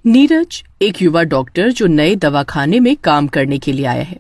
नीरज एक युवा डॉक्टर जो नए दवाखाने में काम करने के लिए आया है।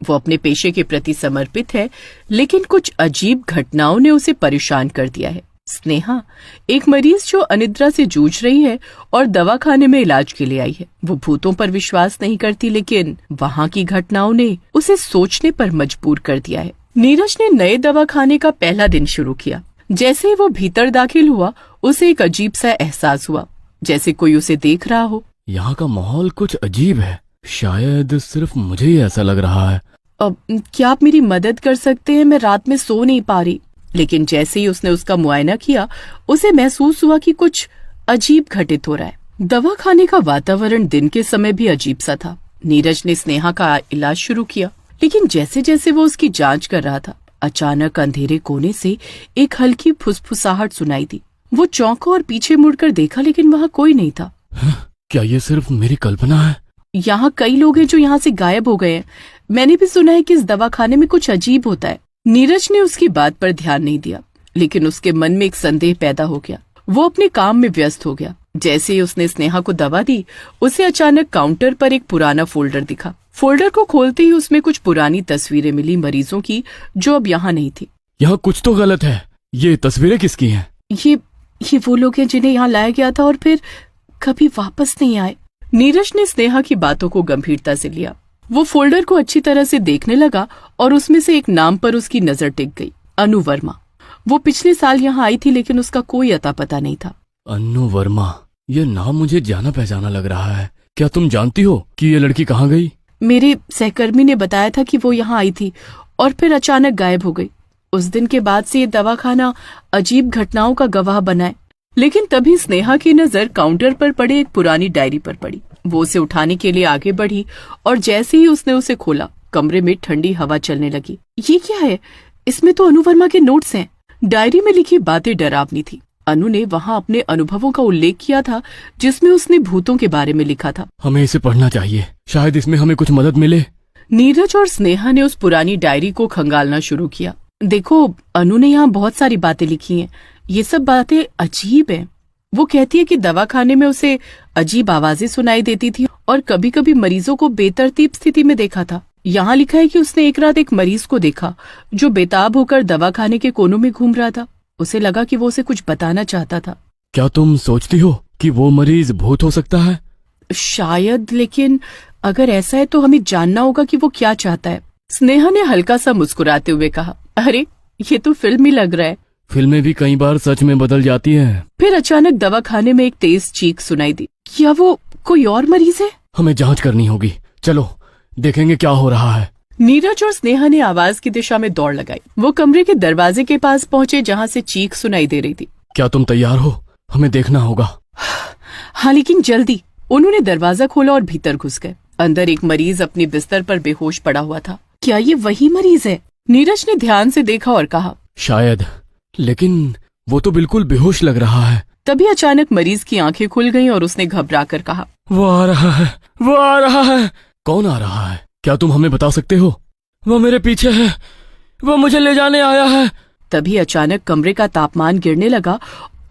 वो अपने पेशे के प्रति समर्पित है, लेकिन कुछ अजीब घटनाओं ने उसे परेशान कर दिया है। स्नेहा एक मरीज जो अनिद्रा से जूझ रही है और दवाखाने में इलाज के लिए आई है। वो भूतों पर विश्वास नहीं करती, लेकिन वहाँ की घटनाओं ने उसे सोचने पर मजबूर कर दिया है। नीरज ने नए दवाखाने का पहला दिन शुरू किया। जैसे ही वो भीतर दाखिल हुआ, उसे एक अजीब सा एहसास हुआ, जैसे कोई उसे देख रहा हो। यहाँ का माहौल कुछ अजीब है, शायद सिर्फ मुझे ही ऐसा लग रहा है। अब क्या आप मेरी मदद कर सकते हैं? मैं रात में सो नहीं पा रही। लेकिन जैसे ही उसने उसका मुआयना किया, उसे महसूस हुआ कि कुछ अजीब घटित हो रहा है। दवाखाने का वातावरण दिन के समय भी अजीब सा था। नीरज ने स्नेहा का इलाज शुरू किया, लेकिन जैसे जैसे वो उसकी जांच कर रहा था, अचानक अंधेरे कोने से एक हल्की फुसफुसाहट सुनाई दी। वो चौंका और पीछे मुड़कर देखा, लेकिन वहाँ कोई नहीं था। क्या ये सिर्फ मेरी कल्पना है? यहाँ कई लोग हैं जो यहाँ से गायब हो गए हैं। मैंने भी सुना है कि इस दवाखाने में कुछ अजीब होता है। नीरज ने उसकी बात पर ध्यान नहीं दिया, लेकिन उसके मन में एक संदेह पैदा हो गया। वो अपने काम में व्यस्त हो गया। जैसे ही उसने स्नेहा को दवा दी, उसे अचानक काउंटर पर एक पुराना फोल्डर दिखा। फोल्डर को खोलते ही उसमें कुछ पुरानी तस्वीरें मिली, मरीजों की जो अब यहाँ नहीं थी। यहाँ कुछ तो गलत है। ये तस्वीरें किसकी हैं? ये वो लोग हैं जिन्हें यहाँ लाया गया था और फिर कभी वापस नहीं आए। नीरज ने स्नेहा की बातों को गंभीरता से लिया। वो फोल्डर को अच्छी तरह से देखने लगा और उसमें से एक नाम पर उसकी नजर टिक गई, अनु वर्मा। वो पिछले साल यहाँ आई थी, लेकिन उसका कोई अता पता नहीं था। अनु वर्मा, ये नाम मुझे जाना पहचाना लग रहा है। क्या तुम जानती हो कि ये लड़की कहाँ गई? मेरे सहकर्मी ने बताया था कि वो यहाँ आई थी और फिर अचानक गायब हो गई। उस दिन के बाद से ये दवाखाना अजीब घटनाओं का गवाह बना है। लेकिन तभी स्नेहा की नजर काउंटर पर पड़े एक पुरानी डायरी पर पड़ी। वो उसे उठाने के लिए आगे बढ़ी और जैसे ही उसने उसे खोला, कमरे में ठंडी हवा चलने लगी। ये क्या है? इसमें तो अनु वर्मा के नोट्स हैं। डायरी में लिखी बातें डरावनी थी। अनु ने वहाँ अपने अनुभवों का उल्लेख किया था, जिसमें उसने भूतों के बारे में लिखा था। हमें इसे पढ़ना चाहिए, शायद इसमें हमें कुछ मदद मिले। नीरज और स्नेहा ने उस पुरानी डायरी को खंगालना शुरू किया। देखो, अनु ने यहाँ बहुत सारी बातें लिखी हैं। ये सब बातें अजीब हैं। वो कहती है कि दवाखाने में उसे अजीब आवाजें सुनाई देती थी और कभी कभी मरीजों को बेतरतीब स्थिति में देखा था। यहाँ लिखा है कि उसने एक रात एक मरीज को देखा जो बेताब होकर दवाखाने के कोनों में घूम रहा था। उसे लगा कि वो उसे कुछ बताना चाहता था। क्या तुम सोचती हो कि वो मरीज भूत हो सकता है? शायद, लेकिन अगर ऐसा है तो हमें जानना होगा कि वो क्या चाहता है। स्नेहा ने हल्का सा मुस्कुराते हुए कहा, अरे ये तो फिल्मी लग रहा है। फिल्में भी कई बार सच में बदल जाती हैं। फिर अचानक दवाखाने में एक तेज चीख सुनाई दी। क्या वो कोई और मरीज है? हमें जांच करनी होगी। चलो देखेंगे क्या हो रहा है। नीरज और स्नेहा ने आवाज की दिशा में दौड़ लगाई। वो कमरे के दरवाजे के पास पहुँचे, जहाँ से चीख सुनाई दे रही थी। क्या तुम तैयार हो? हमें देखना होगा। हाँ, लेकिन जल्दी। उन्होंने दरवाजा खोला और भीतर घुस गए। अंदर एक मरीज अपने बिस्तर पर बेहोश पड़ा हुआ था। क्या ये वही मरीज है? नीरज ने ध्यान से देखा और कहा, शायद, लेकिन वो तो बिल्कुल बेहोश लग रहा है। तभी अचानक मरीज की आंखें खुल गईं और उसने घबराकर कहा, वो आ रहा है, वो आ रहा है। कौन आ रहा है? क्या तुम हमें बता सकते हो? वो मेरे पीछे है, वो मुझे ले जाने आया है। तभी अचानक कमरे का तापमान गिरने लगा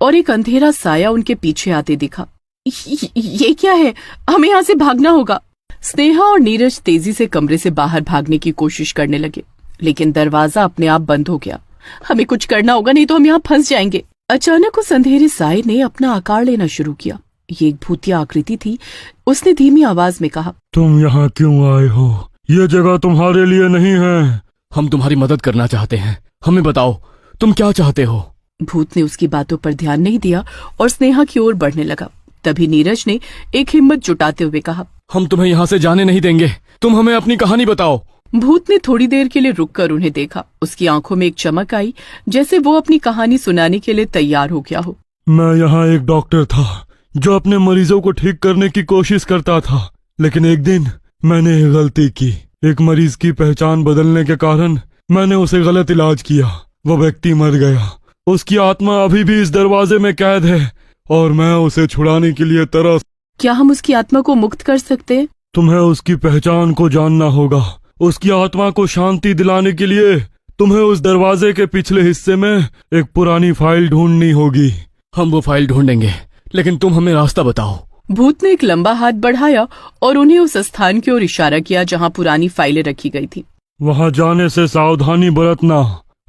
और एक अंधेरा साया उनके पीछे आते दिखा। ये क्या है? हमें यहाँ से भागना होगा। स्नेहा और नीरज तेजी से कमरे से बाहर भागने की कोशिश करने लगे, लेकिन दरवाजा अपने आप बंद हो गया। हमें कुछ करना होगा, नहीं तो हम यहाँ फंस जाएंगे। अचानक उस अंधेरे साए ने अपना आकार लेना शुरू किया। ये एक भूतिया आकृति थी। उसने धीमी आवाज में कहा, तुम यहाँ क्यों आए हो? ये जगह तुम्हारे लिए नहीं है। हम तुम्हारी मदद करना चाहते हैं। हमें बताओ तुम क्या चाहते हो? भूत ने उसकी बातों पर ध्यान नहीं दिया और स्नेहा की ओर बढ़ने लगा। तभी नीरज ने एक हिम्मत जुटाते हुए कहा, हम तुम्हें यहाँ से जाने नहीं देंगे। तुम हमें अपनी कहानी बताओ। भूत ने थोड़ी देर के लिए रुककर उन्हें देखा। उसकी आंखों में एक चमक आई, जैसे वो अपनी कहानी सुनाने के लिए तैयार हो गया हो। मैं यहाँ एक डॉक्टर था जो अपने मरीजों को ठीक करने की कोशिश करता था, लेकिन एक दिन मैंने एक गलती की। एक मरीज की पहचान बदलने के कारण मैंने उसे गलत इलाज किया। वो व्यक्ति मर गया। उसकी आत्मा अभी भी इस दरवाजे में कैद है और मैं उसे छुड़ाने के लिए तरस। क्या हम उसकी आत्मा को मुक्त कर सकते हैं? तुम्हें उसकी पहचान को जानना होगा। उसकी आत्मा को शांति दिलाने के लिए तुम्हें उस दरवाजे के पिछले हिस्से में एक पुरानी फाइल ढूंढनी होगी। हम वो फाइल ढूंढेंगे, लेकिन तुम हमें रास्ता बताओ। भूत ने एक लंबा हाथ बढ़ाया और उन्हें उस स्थान की ओर इशारा किया जहां पुरानी फाइलें रखी गई थी। वहां जाने से सावधानी बरतना,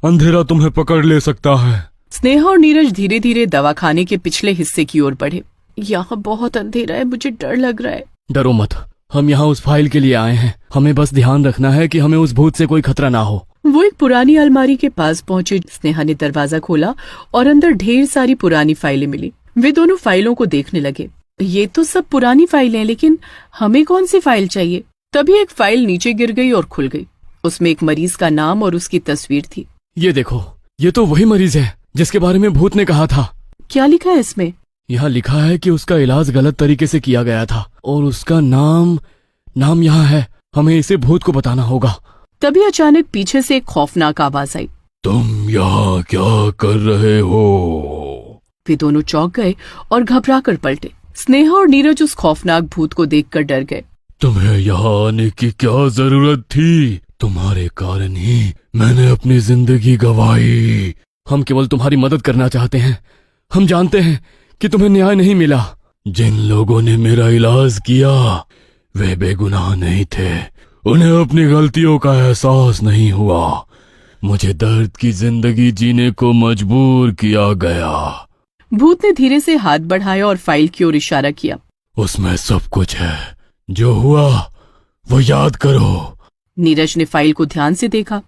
अंधेरा तुम्हें पकड़ ले सकता है। स्नेहा और नीरज धीरे धीरे दवाखाने के पिछले हिस्से की ओर बढ़े। यहाँ बहुत अंधेरा है, मुझे डर लग रहा है। डरो मत, हम यहाँ उस फाइल के लिए आए हैं। हमें बस ध्यान रखना है कि हमें उस भूत से कोई खतरा ना हो। वो एक पुरानी अलमारी के पास पहुंचे। स्नेहा ने दरवाजा खोला और अंदर ढेर सारी पुरानी फाइलें मिली। वे दोनों फाइलों को देखने लगे। ये तो सब पुरानी फाइलें हैं, लेकिन हमें कौन सी फाइल चाहिए? तभी एक फाइल नीचे गिर गई और खुल गई। उसमें एक मरीज का नाम और उसकी तस्वीर थी। ये देखो, ये तो वही मरीज है जिसके बारे में भूत ने कहा था। क्या लिखा है इसमें? यहाँ लिखा है कि उसका इलाज गलत तरीके से किया गया था और उसका नाम यहाँ है। हमें इसे भूत को बताना होगा। तभी अचानक पीछे से एक खौफनाक आवाज आई। तुम यहाँ क्या कर रहे हो? वे दोनों चौंक गए और घबरा कर पलटे। स्नेहा और नीरज उस खौफनाक भूत को देखकर डर गए। तुम्हें यहाँ आने की क्या जरूरत थी? तुम्हारे कारण ही मैंने अपनी जिंदगी गंवाई। हम केवल तुम्हारी मदद करना चाहते हैं। हम जानते हैं कि तुम्हें न्याय नहीं मिला। जिन लोगों ने मेरा इलाज किया वे बेगुनाह नहीं थे। उन्हें अपनी गलतियों का एहसास नहीं हुआ। मुझे दर्द की जिंदगी जीने को मजबूर किया गया। भूत ने धीरे से हाथ बढ़ाया और फाइल की ओर इशारा किया। उसमें सब कुछ है। जो हुआ वो याद करो। नीरज ने फाइल को ध्यान से देखा।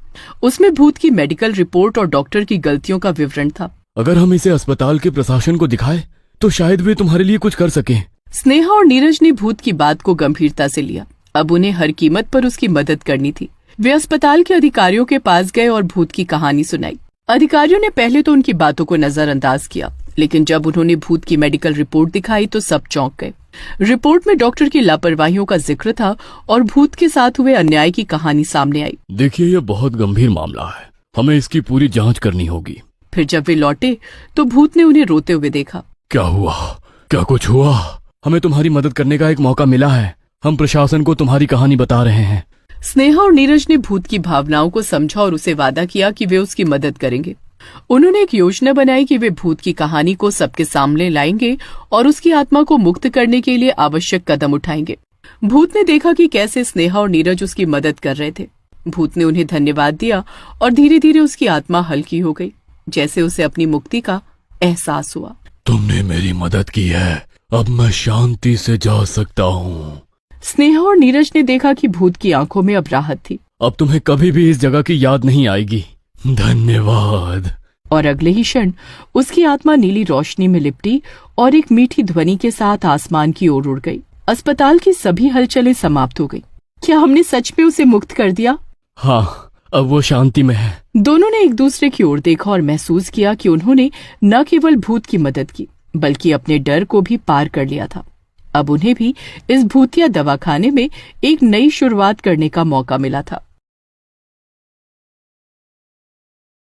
उसमें भूत की मेडिकल रिपोर्ट और डॉक्टर की गलतियों का विवरण था। अगर हम इसे अस्पताल के प्रशासन को दिखाए तो शायद वे तुम्हारे लिए कुछ कर सकें। स्नेहा और नीरज ने भूत की बात को गंभीरता से लिया। अब उन्हें हर कीमत पर उसकी मदद करनी थी। वे अस्पताल के अधिकारियों के पास गए और भूत की कहानी सुनाई। अधिकारियों ने पहले तो उनकी बातों को नजरअंदाज किया, लेकिन जब उन्होंने भूत की मेडिकल रिपोर्ट दिखाई तो सब चौंक गए। रिपोर्ट में डॉक्टर की लापरवाहियों का जिक्र था और भूत के साथ हुए अन्याय की कहानी सामने आई। देखिए, ये बहुत गंभीर मामला है। हमें इसकी पूरी जांच करनी होगी। फिर जब वे लौटे तो भूत ने उन्हें रोते हुए देखा। क्या हुआ? क्या कुछ हुआ? हमें तुम्हारी मदद करने का एक मौका मिला है। हम प्रशासन को तुम्हारी कहानी बता रहे हैं। स्नेहा और नीरज ने भूत की भावनाओं को समझा और उसे वादा किया कि वे उसकी मदद करेंगे। उन्होंने एक योजना बनाई कि वे भूत की कहानी को सबके सामने लाएंगे और उसकी आत्मा को मुक्त करने के लिए आवश्यक कदम उठाएंगे। भूत ने देखा कि कैसे स्नेहा और नीरज उसकी मदद कर रहे थे। भूत ने उन्हें धन्यवाद दिया और धीरे धीरे उसकी आत्मा हल्की हो गई, जैसे उसे अपनी मुक्ति का एहसास हुआ। तुमने मेरी मदद की है। अब मैं शांति से जा सकता हूँ। स्नेहा और नीरज ने देखा कि भूत की आंखों में अब राहत थी। अब तुम्हें कभी भी इस जगह की याद नहीं आएगी। धन्यवाद। और अगले ही क्षण उसकी आत्मा नीली रोशनी में लिपटी और एक मीठी ध्वनि के साथ आसमान की ओर उड़ गई। अस्पताल की सभी हलचलें समाप्त हो गई। क्या हमने सच में उसे मुक्त कर दिया? हाँ, अब वो शांति में है। दोनों ने एक दूसरे की ओर देखा और महसूस किया कि उन्होंने न केवल भूत की मदद की, बल्कि अपने डर को भी पार कर लिया था। अब उन्हें भी इस भूतिया दवाखाने में एक नई शुरुआत करने का मौका मिला था।